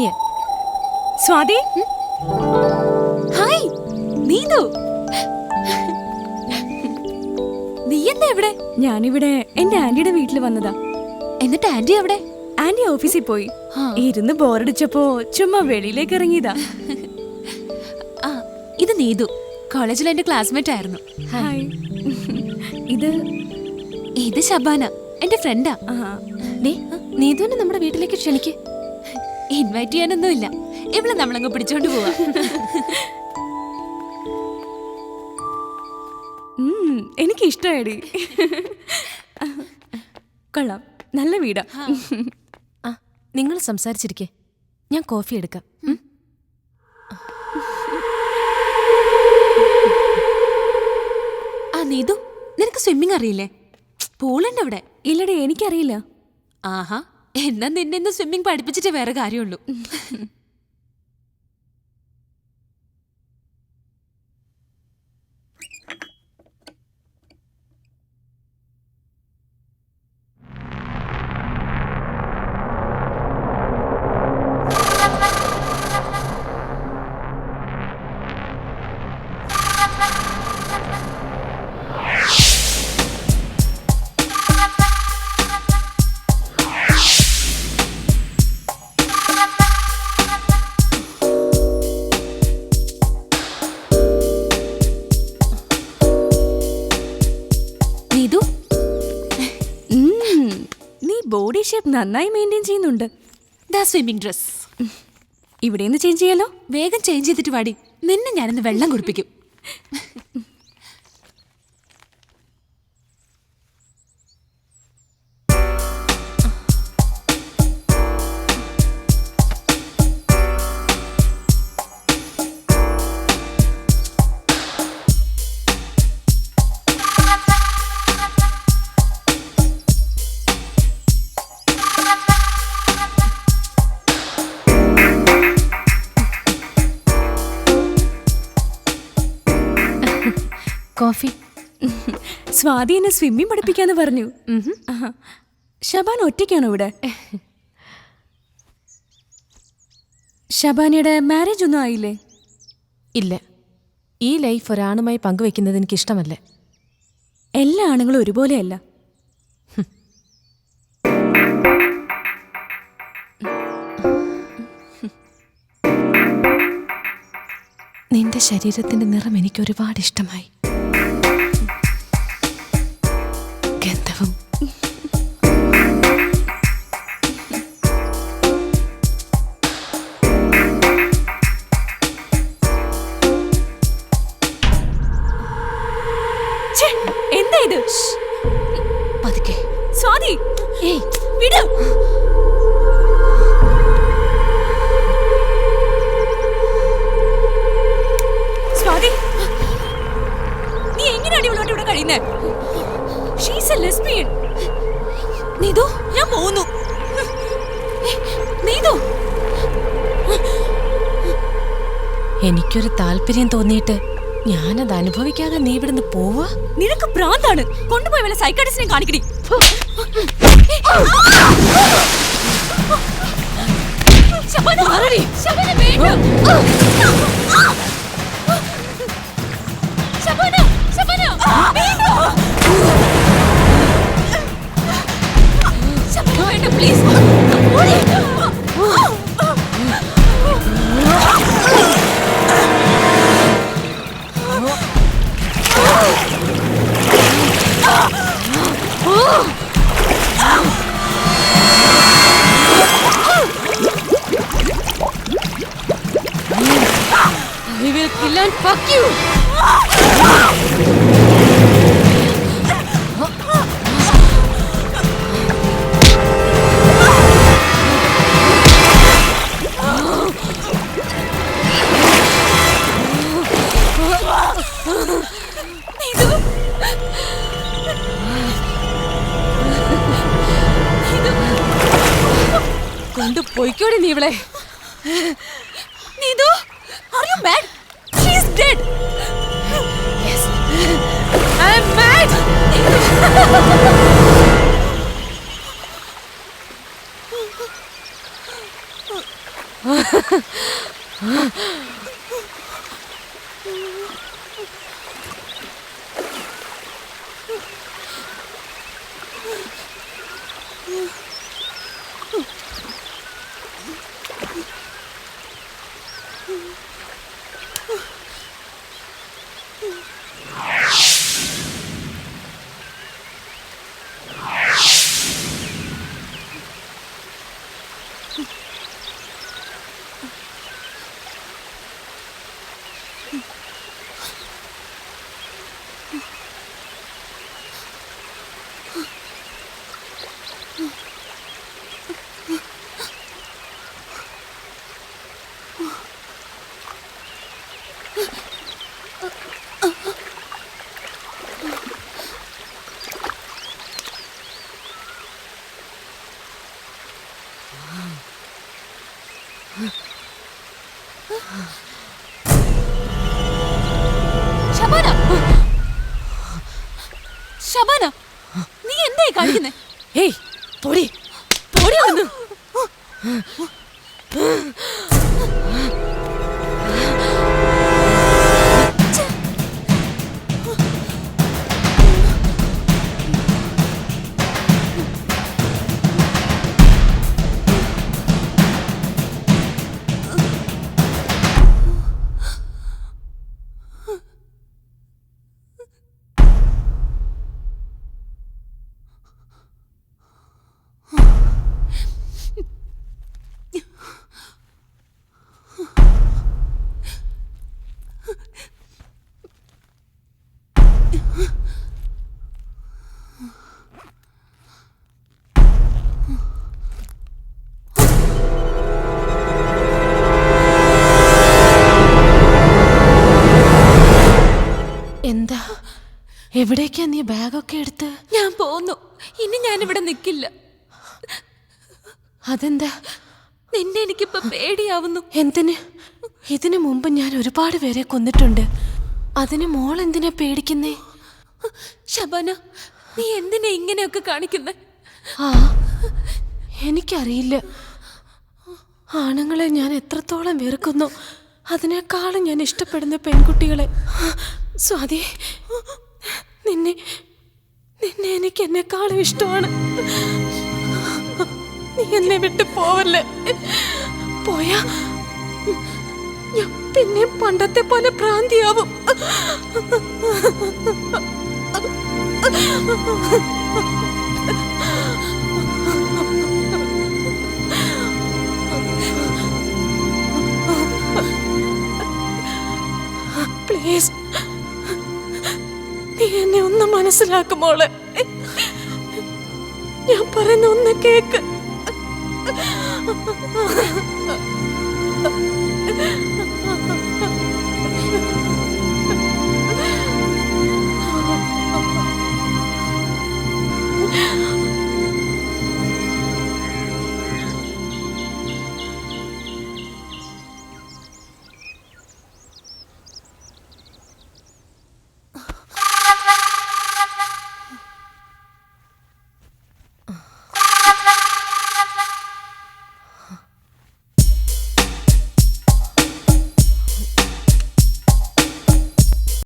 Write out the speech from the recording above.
നീ. സ്വാതി, ഹായ് നീതു. നീ എന്താ ഇവിടെ? ഞാനിവിടെ എന്റെ ആന്റിയുടെ വീട്ടിൽ വന്നതാ. എന്നിട്ട് ആന്റി എവിടെ? ആന്റി ഓഫീസിൽ പോയി. ഇരുന്ന് ബോറടിച്ചപ്പോ ചുമ്മാ വെളിയിലേക്ക് ഇറങ്ങിയതാ. ഇത് നീതു, കോളേജിൽ എന്റെ ക്ലാസ്മേറ്റ് ആയിരുന്നു. ഹായ്. ഇത് ശബാന, എന്റെ ഫ്രണ്ടാ. നീതുവിനെ നമ്മുടെ വീട്ടിലേക്ക് ക്ഷണിക്ക്. ഇൻവൈറ്റ് ചെയ്യാനൊന്നുമില്ല, ഇവിടെ നമ്മളങ്ങ് പിടിച്ചോണ്ട് പോവാ. എനിക്ക് ഇഷ്ടമായിടി. കൊള്ളാം, നല്ല വീടാ. നിങ്ങൾ സംസാരിച്ചിരിക്കേ, ഞാൻ കോഫി എടുക്കാം. നീതു, നിനക്ക് സ്വിമ്മിങ് അറിയില്ലേ? പൂളുണ്ട് അവിടെ. ഇല്ലടേ, എനിക്കറിയില്ല. ആഹാ, എന്നാ നിന്നെ ഇന്ന് സ്വിമ്മിങ് പഠിപ്പിച്ചിട്ട് വേറെ കാര്യമുള്ളൂ. നീ ബോഡി ഷേപ്പ് നന്നായി മെയിൻറ്റെയിൻ ചെയ്യുന്നുണ്ട്. സ്വിമ്മിംഗ് ഡ്രസ് ഇവിടെ നിന്ന് ചേഞ്ച് ചെയ്യാലോ? വേഗം ചേഞ്ച് ചെയ്തിട്ട് വാടി, നിന്നെ ഞാനിന്ന് വെള്ളം കുടിപ്പിക്കും. കോഫി. സ്വാതി എന്നെ സ്വിമ്മിങ് പഠിപ്പിക്കാന്ന് പറഞ്ഞു. ഷബാന ഒറ്റയ്ക്കാണോ ഇവിടെ? ഷബാനയുടെ മാരേജ് ഒന്നും ആയില്ലേ? ഇല്ല, ഈ ലൈഫ് ഒരാണുമായി പങ്കുവെക്കുന്നത് എനിക്കിഷ്ടമല്ല. എല്ലാ ആണുങ്ങളും ഒരുപോലെയല്ല. നിന്റെ ശരീരത്തിന്റെ നിറം എനിക്ക് ഒരുപാട് ഇഷ്ടമായി. ഗന്ധവും എന്താ ഇത്? പതുക്കെ. സ്വാതി, ഏയ് വിട്. സ്വാതി, നീ എങ്ങനെയാണ് ഇവളോട്ട് ഇവിടെ കഴിയുന്നേ? She's a lesbian. നീതു, ഞാൻ പോകുന്നു. നീതു, എനിക്കൊരു താല്പര്യം തോന്നിയിട്ട് ഞാനത് അനുഭവിക്കാതെ നീ ഇവിടുന്ന് പോവാ? നിനക്ക് ഭ്രാന്താണ്. കൊണ്ടുപോയി വല്ല സൈക്കാട്രിസ്റ്റിനെ കാണിക്കടി. I will kill and fuck you. കൊണ്ട് പോയിക്കോടി നീ ഇവളെ. Neethu, are you mad? She is dead. Yes, I am mad. Shabana, നീ എന്തായി കാണിക്കുന്നേ? ഏയ് പൊടി പൊടി വന്നു. എന്താ, എവിടേക്കാ നീ ബാഗൊക്കെ എടുത്ത്? ഞാൻ പോന്നു. ഇനി ഞാനിവിടെ നിൽക്കില്ല. അതെന്താ? നിന്നെ എനിക്കിപ്പോ പേടിയാവുന്നു. എന്തിന്? ഇതിനു മുമ്പ് ഞാൻ ഒരുപാട് പേരെ കൊന്നിട്ടുണ്ട്. അതിന് മോൾ എന്തിനാ പേടിക്കുന്നേ? ശബാന, നീ എന്തിനാ ഇങ്ങനെയൊക്കെ കാണിക്കുന്നേ? ആ, എനിക്കറിയില്ല. ആണുങ്ങളെ ഞാൻ എത്രത്തോളം വെറുക്കുന്നു, അതിനേക്കാളും ഞാൻ ഇഷ്ടപ്പെടുന്ന പെൺകുട്ടികളെ. സ്വാതി, നിന്നെ എനിക്ക് എന്നെക്കാളും ഇഷ്ടമാണ്. നീ എന്നെ വിട്ട് പോവല്ലേ. പോയാ ഞാൻ പിന്നെ പണ്ടത്തെ പോലെ ഭ്രാന്തിയാവും. പ്ലീസ്, നീ എന്നെ ഒന്ന് മനസ്സിലാക്കുമോളെ. ഞാൻ പറയുന്ന ഒന്ന് കേക്ക്.